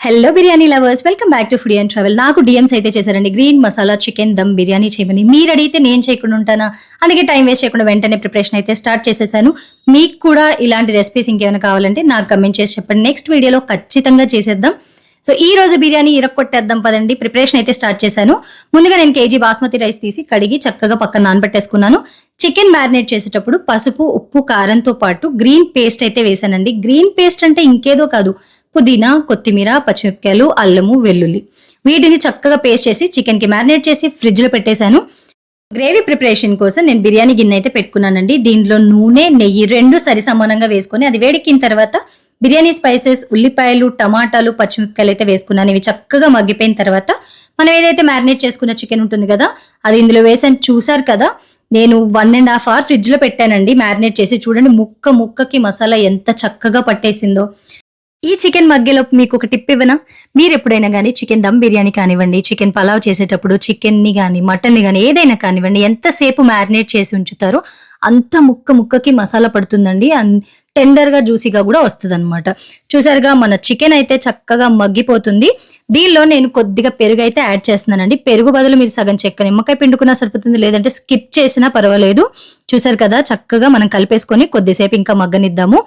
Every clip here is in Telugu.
Hello biryani lovers, welcome back to foodie and travel. నాకు డిఎమ్స్ అయితే చేశారండి గ్రీన్ మసాలా చికెన్ దమ్ బిర్యానీ చేయమని. మీరు అడిగితే నేను చేయకుండా ఉంటానా? అందుకే టైం వేస్ట్ చేయకుండా వెంటనే ప్రిపరేషన్ అయితే స్టార్ట్ చేసేసాను. మీకు కూడా ఇలాంటి రెసిపీస్ ఇంకేమైనా కావాలంటే నాకు కమెంట్ చేసి చెప్పండి. నెక్స్ట్ వీడియోలో ఖచ్చితంగా చేసేద్దాం. సో ఈ రోజు బిర్యానీ ఇరక్కొట్టేద్దాం పదండి. ప్రిపరేషన్ అయితే స్టార్ట్ చేశాను. ముందుగా నేను కేజీ బాస్మతి రైస్ తీసి కడిగి చక్కగా పక్కన నానబెట్టేసుకున్నాను. చికెన్ మ్యారినేట్ చేసేటప్పుడు పసుపు, ఉప్పు, కారంతో పాటు గ్రీన్ పేస్ట్ అయితే వేసానండి. గ్రీన్ పేస్ట్ అంటే ఇంకేదో కాదు, పుదీనా, కొత్తిమీర, పచ్చిమిరపకాయలు, అల్లము, వెల్లుల్లి వీటిని చక్కగా పేస్ట్ చేసి చికెన్ కి మ్యారినేట్ చేసి ఫ్రిడ్జ్ లో పెట్టేశాను. గ్రేవీ ప్రిపరేషన్ కోసం నేను బిర్యానీ గిన్నె అయితే పెట్టుకున్నానండి. దీంట్లో నూనె, నెయ్యి రెండు సరి సమానంగా వేసుకొని అది వేడెక్కిన తర్వాత బిర్యానీ స్పైసెస్, ఉల్లిపాయలు, టమాటాలు, పచ్చిమిరపకాయలు అయితే వేసుకున్నాను. ఇవి చక్కగా మగ్గిపోయిన తర్వాత మనం ఏదైతే మ్యారినేట్ చేసుకున్న చికెన్ ఉంటుంది కదా, అది ఇందులో వేసాను. చూసారు కదా, నేను 1.5 hours ఫ్రిడ్జ్ లో పెట్టానండి మ్యారినేట్ చేసి. చూడండి ముక్క ముక్కకి మసాలా ఎంత చక్కగా పట్టేసిందో. ఈ చికెన్ మగ్గేలోపు మీకు ఒక టిప్ ఇవ్వనా? మీరు ఎప్పుడైనా కానీ చికెన్ దమ్ బిర్యానీ కానివ్వండి, చికెన్ పలావ్ చేసేటప్పుడు చికెన్ ని కానీ మటన్ ని కానీ ఏదైనా కానివ్వండి, ఎంతసేపు మ్యారినేట్ చేసి ఉంచుతారో అంత ముక్క ముక్కకి మసాలా పడుతుందండి. టెండర్ గా జ్యూసీగా కూడా వస్తుంది అనమాట. చూసారుగా, మన చికెన్ అయితే చక్కగా మగ్గిపోతుంది. దీనిలో నేను కొద్దిగా పెరుగు అయితే యాడ్ చేస్తున్నానండి. పెరుగు బదులు మీరు సగం చెక్క నిమ్మకాయ పిండుకున్నా సరిపోతుంది, లేదంటే స్కిప్ చేసినా పర్వాలేదు. చూసారు కదా, చక్కగా మనం కలిపేసుకొని కొద్దిసేపు ఇంకా మగ్గనిద్దాము.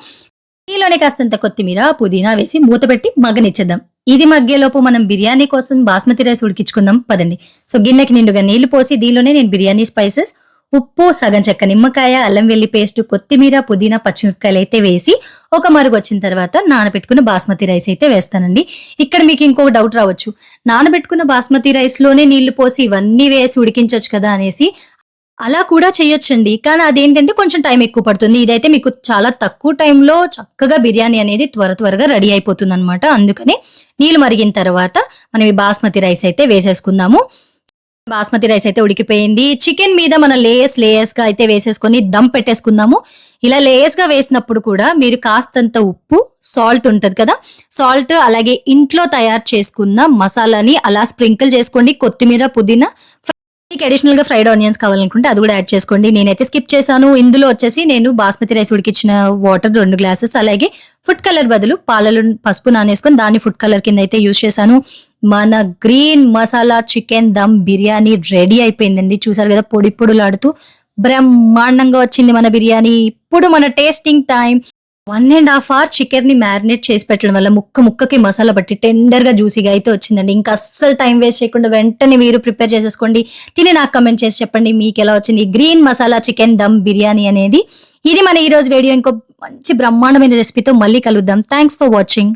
దీనిలోనే కాస్తంత కొత్తిమీర, పుదీనా వేసి మూత పెట్టి మగ్గనిచ్చేద్దాం. ఇది మగ్గేలోపు మనం బిర్యానీ కోసం బాస్మతి రైస్ ఉడికించుకుందాం పదండి. సో గిన్నెకి నిండుగా నీళ్లు పోసి దీనిలోనే నేను బిర్యానీ స్పైసెస్, ఉప్పు, సగం చెక్క నిమ్మకాయ, అల్లం వెల్లి పేస్ట్, కొత్తిమీర, పుదీనా, పచ్చిమిరపకాయలు అయితే వేసి ఒక మరుగు వచ్చిన తర్వాత నానబెట్టుకున్న బాస్మతి రైస్ అయితే వేస్తానండి. ఇక్కడ మీకు ఇంకొక డౌట్ రావచ్చు, నానబెట్టుకున్న బాస్మతి రైస్ లోనే నీళ్లు పోసి ఇవన్నీ వేసి ఉడికించవచ్చు కదా అనేసి. అలా కూడా చేయొచ్చండి, కానీ అదేంటంటే కొంచెం టైం ఎక్కువ పడుతుంది. ఇదైతే మీకు చాలా తక్కువ టైంలో చక్కగా బిర్యానీ అనేది త్వరగా రెడీ అయిపోతుంది అనమాట. అందుకని నీళ్ళు మరిగిన తర్వాత మనం ఈ బాస్మతి రైస్ అయితే వేసేసుకుందాము. బాస్మతి రైస్ అయితే ఉడికిపోయింది. చికెన్ మీద మనం లేయర్స్ గా అయితే వేసేసుకొని దమ్ పెట్టేసుకుందాము. ఇలా లేయర్స్ గా వేసినప్పుడు కూడా మీరు కాస్తంత ఉప్పు, సాల్ట్ ఉంటది కదా, సాల్ట్ అలాగే ఇంట్లో తయారు చేసుకున్న మసాలాని అలా స్ప్రింకిల్ చేసుకోండి. కొత్తిమీర, పుదీనా, మీకు అడిషనల్ గా ఫ్రైడ్ ఆనియన్స్ కావాలనుకుంటే అది కూడా యాడ్ చేసుకోండి. నేనైతే స్కిప్ చేశాను. ఇందులో వచ్చేసి నేను బాస్మతి రైస్ ఉడికించిన వాటర్ 2 glasses, అలాగే ఫుడ్ కలర్ బదులు పాలలో పసుపు నానేసుకొని దాన్ని ఫుడ్ కలర్ కింద అయితే యూజ్ చేశాను. మన green masala chicken dum biryani ready అయిపోయిందండి. చూసారు కదా, పొడి పొడులాడుతూ బ్రహ్మాండంగా వచ్చింది మన బిర్యానీ. ఇప్పుడు మన టేస్టింగ్ టైం. 1.5 hours చికెన్ ని మ్యారినేట్ చేసి పెట్టడం వల్ల ముక్క ముక్కకి మసాలా పట్టి టెండర్ గా జ్యూసీగా అయితే వచ్చిందండి. ఇంకా అస్సలు టైం వేస్ట్ చేయకుండా వెంటనే మీరు ప్రిపేర్ చేసేసుకోండి. తిని నాకు కమెంట్ చేసి చెప్పండి మీకు ఎలా వచ్చింది గ్రీన్ మసాలా చికెన్ దమ్ బిర్యానీ అనేది. ఇది మన ఈ రోజు వీడియో. ఇంకో మంచి బ్రహ్మాండమైన రెసిపీతో మళ్ళీ కలుద్దాం. Thanks for watching.